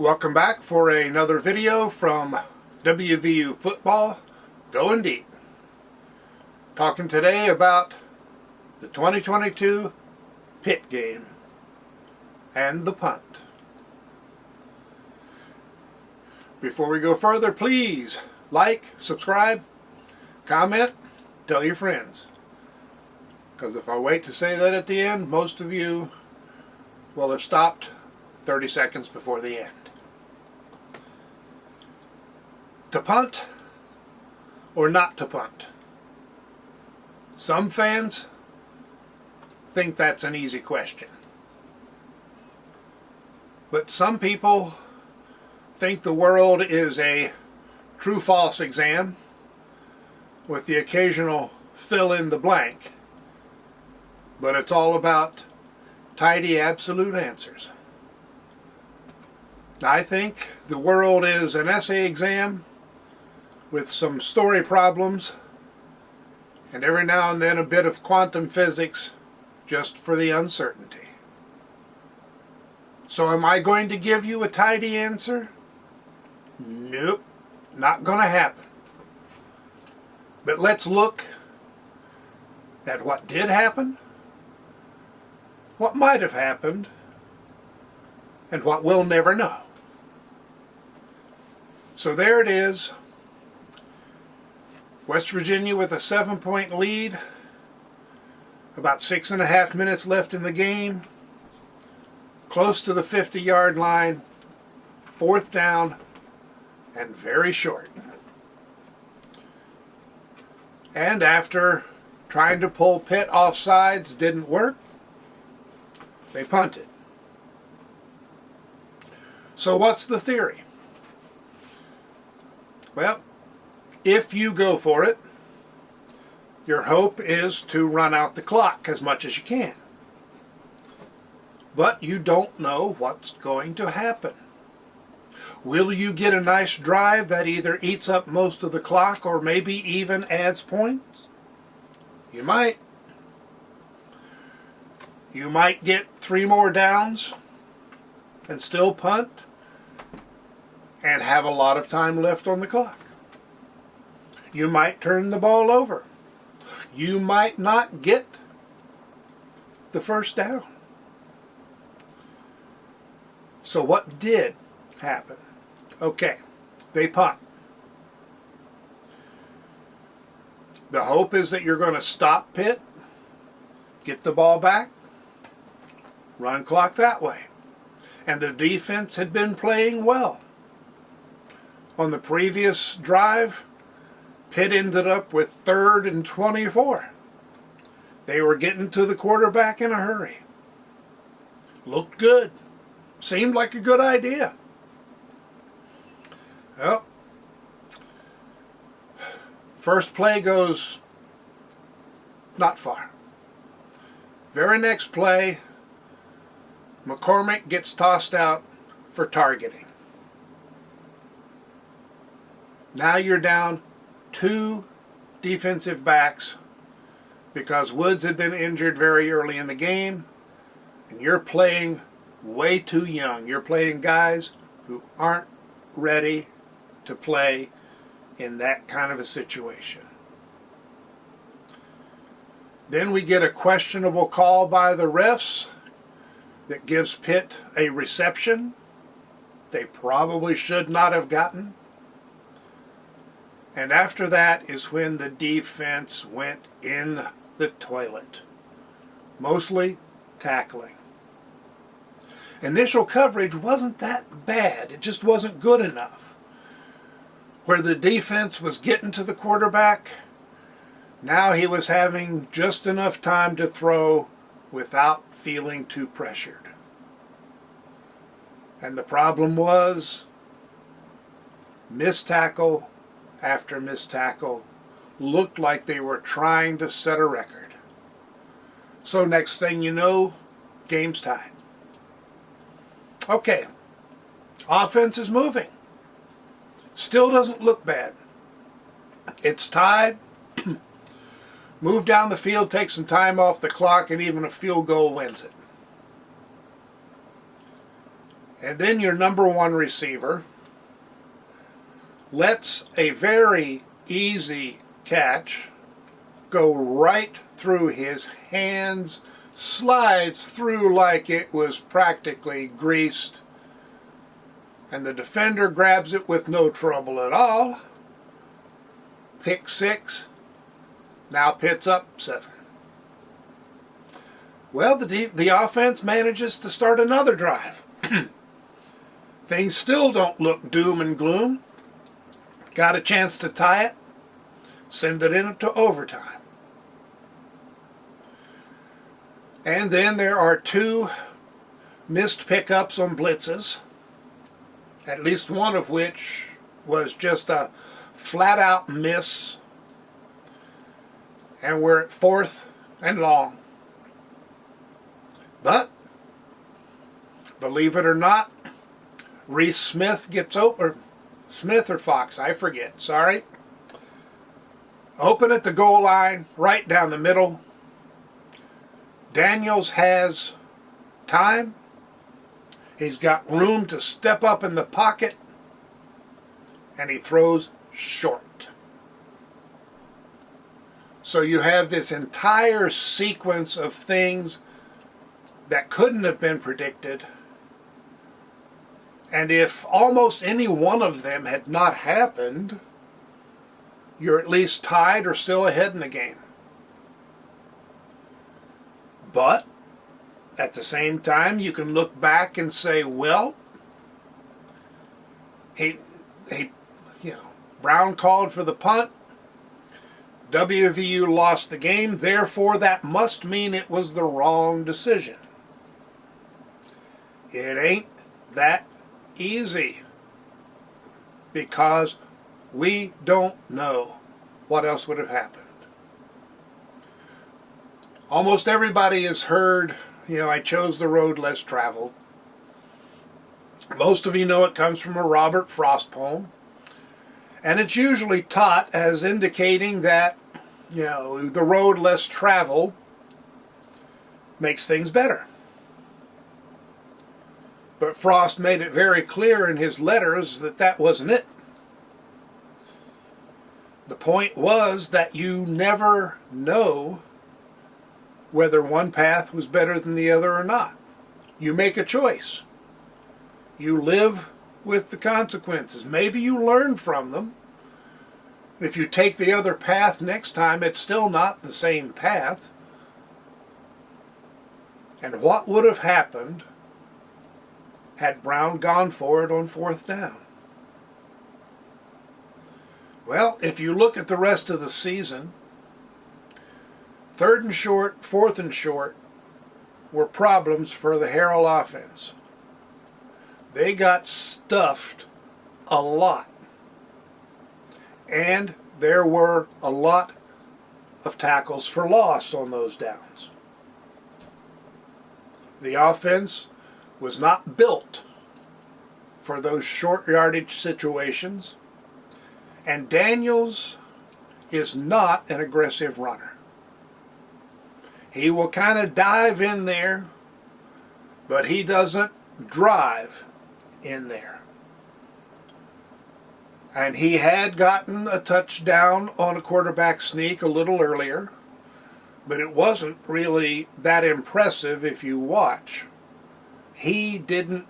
Welcome back for another video from WVU Football Going Deep. Talking today about the 2022 Pitt game and the punt. Before we go further, please like, subscribe, comment, tell your friends. Because if I wait to say that at the end, most of you will have stopped 30 seconds before the end. To punt or not to punt? Some fans think that's an easy question. But some people think the world is a true-false exam with the occasional fill in the blank. But it's all about tidy absolute answers. I think the world is an essay exam with some story problems and every now and then a bit of quantum physics just for the uncertainty. So am I going to give you a tidy answer? Nope, not going to happen. But let's look at what did happen, what might have happened, and what we'll never know. So there it is. West Virginia with a 7-point lead. About 6.5 minutes left in the game. Close to the 50-yard line. 4th down and very short. And after trying to pull Pitt off sides didn't work, they punted. So what's the theory? Well, if you go for it, your hope is to run out the clock as much as you can. But you don't know what's going to happen. Will you get a nice drive that either eats up most of the clock or maybe even adds points? You might. You might get 3 more downs and still punt and have a lot of time left on the clock. You might turn the ball over. You might not get the first down. So what did happen? Okay, they punt. The hope is that you're going to stop Pitt, get the ball back, run clock that way. And the defense had been playing well. On the previous drive, Pitt ended up with 3rd and 24. They were getting to the quarterback in a hurry. Looked good. Seemed like a good idea. Well, first play goes not far. Very next play, McCormick gets tossed out for targeting. Now you're down 2 defensive backs because Woods had been injured very early in the game, and you're playing way too young. You're playing guys who aren't ready to play in that kind of a situation. Then we get a questionable call by the refs that gives Pitt a reception they probably should not have gotten. And after that is when the defense went in the toilet. Mostly tackling. Initial coverage wasn't that bad. It just wasn't good enough. Where the defense was getting to the quarterback, now he was having just enough time to throw without feeling too pressured. And the problem was missed tackle after missed tackle looked like they were trying to set a record. So next thing you know, game's tied. Okay, offense is moving. Still doesn't look bad. It's tied. Move down the field, take some time off the clock, and even a field goal wins it. And then your number one receiver lets a very easy catch go right through his hands, slides through like it was practically greased, and the defender grabs it with no trouble at all. Pick six. Now Pitt's up 7. Well, the offense manages to start another drive. Things still don't look doom and gloom. Got a chance to tie it, send it into overtime. And then there are 2 missed pickups on blitzes, at least one of which was just a flat-out miss. And we're at 4th and long. But, believe it or not, Reese Smith gets open. Smith or Fox, I forget, sorry. Open at the goal line, right down the middle. Daniels has time. He's got room to step up in the pocket, and he throws short. So you have this entire sequence of things that couldn't have been predicted. And if almost any one of them had not happened, you're at least tied or still ahead in the game. But at the same time, you can look back and say, well, Brown called for the punt. WVU lost the game, therefore that must mean it was the wrong decision. It ain't that easy, because we don't know what else would have happened. Almost everybody has heard, I chose the road less traveled. Most of you know it comes from a Robert Frost poem, and it's usually taught as indicating that, the road less traveled makes things better. But Frost made it very clear in his letters that that wasn't it. The point was that you never know whether one path was better than the other or not. You make a choice. You live with the consequences. Maybe you learn from them. If you take the other path next time, it's still not the same path. And what would have happened had Brown gone for it on 4th down? Well, if you look at the rest of the season, 3rd and short, 4th and short were problems for the Harrell offense. They got stuffed a lot. And there were a lot of tackles for loss on those downs. The offense was not built for those short yardage situations, and Daniels is not an aggressive runner. He will kind of dive in there, but he doesn't drive in there. And he had gotten a touchdown on a quarterback sneak a little earlier, but it wasn't really that impressive if you watch. He didn't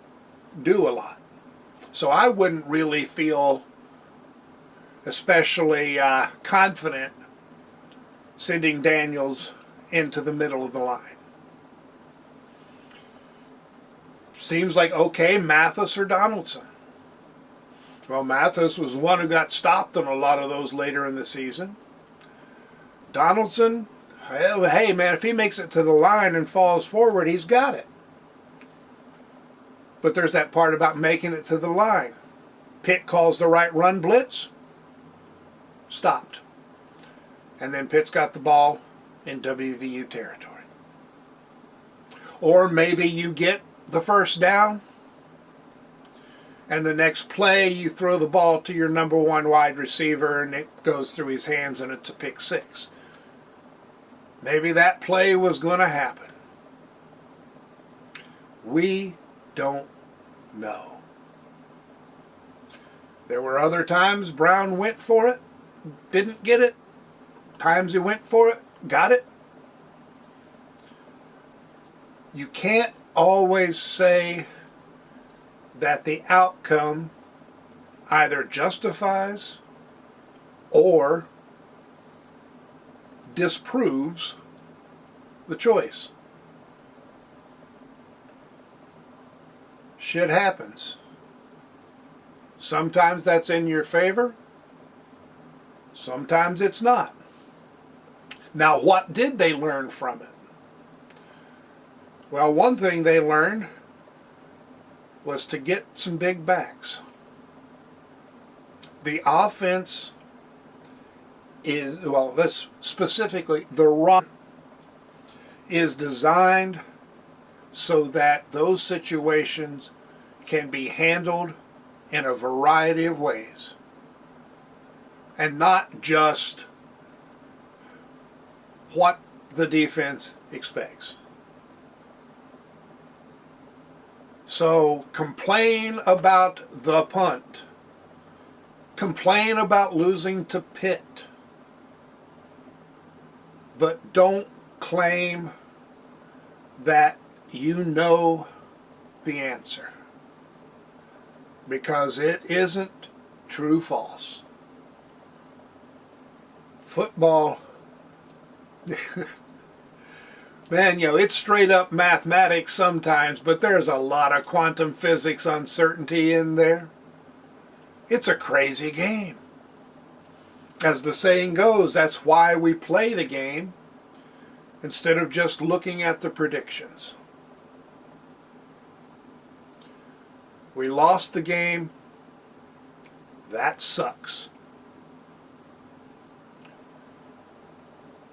do a lot. So I wouldn't really feel especially confident sending Daniels into the middle of the line. Seems like, okay, Mathis or Donaldson. Well, Mathis was one who got stopped on a lot of those later in the season. Donaldson, hey man, if he makes it to the line and falls forward, he's got it. But there's that part about making it to the line. Pitt calls the right run blitz, stopped. And then Pitt's got the ball in WVU territory. Or maybe you get the 1st down, and the next play you throw the ball to your number 1 wide receiver and it goes through his hands and it's a pick 6. Maybe that play was going to happen. We don't No. There were other times Brown went for it, didn't get it. Times he went for it, got it. You can't always say that the outcome either justifies or disproves the choice. Shit happens. Sometimes that's in your favor. Sometimes it's not. Now, what did they learn from it? Well, one thing they learned was to get some big backs. The offense is, well, this specifically, the run is designed so that those situations can be handled in a variety of ways. And not just what the defense expects. So complain about the punt. Complain about losing to Pitt. But don't claim that you know the answer. Because it isn't true-false. Football, man, it's straight up mathematics sometimes, but there's a lot of quantum physics uncertainty in there. It's a crazy game. As the saying goes, that's why we play the game instead of just looking at the predictions. We lost the game. That sucks.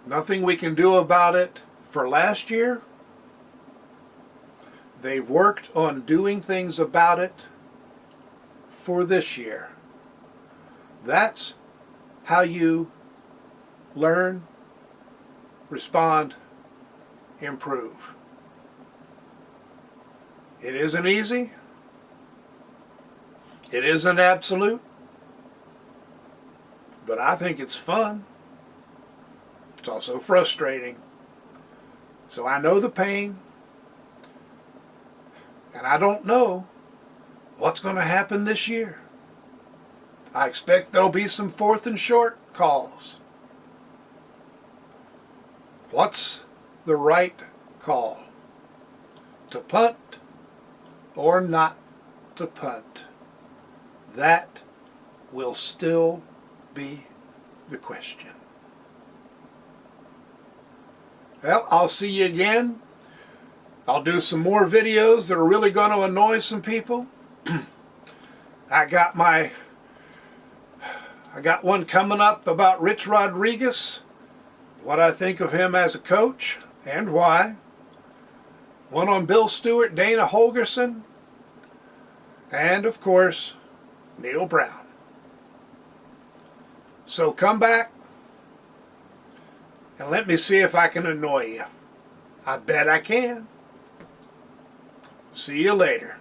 Nothing we can do about it for last year. They've worked on doing things about it for this year. That's how you learn, respond, improve. It isn't easy. It isn't absolute. But I think it's fun. It's also frustrating. So I know the pain. And I don't know what's going to happen this year. I expect there'll be some 4th and short calls. What's the right call? To punt or not to punt? That will still be the question. Well, I'll see you again. I'll do some more videos that are really going to annoy some people. I got one coming up about Rich Rodriguez, what I think of him as a coach and why. One on Bill Stewart, Dana Holgerson, and of course, Neil Brown. So come back and let me see if I can annoy you. I bet I can. See you later.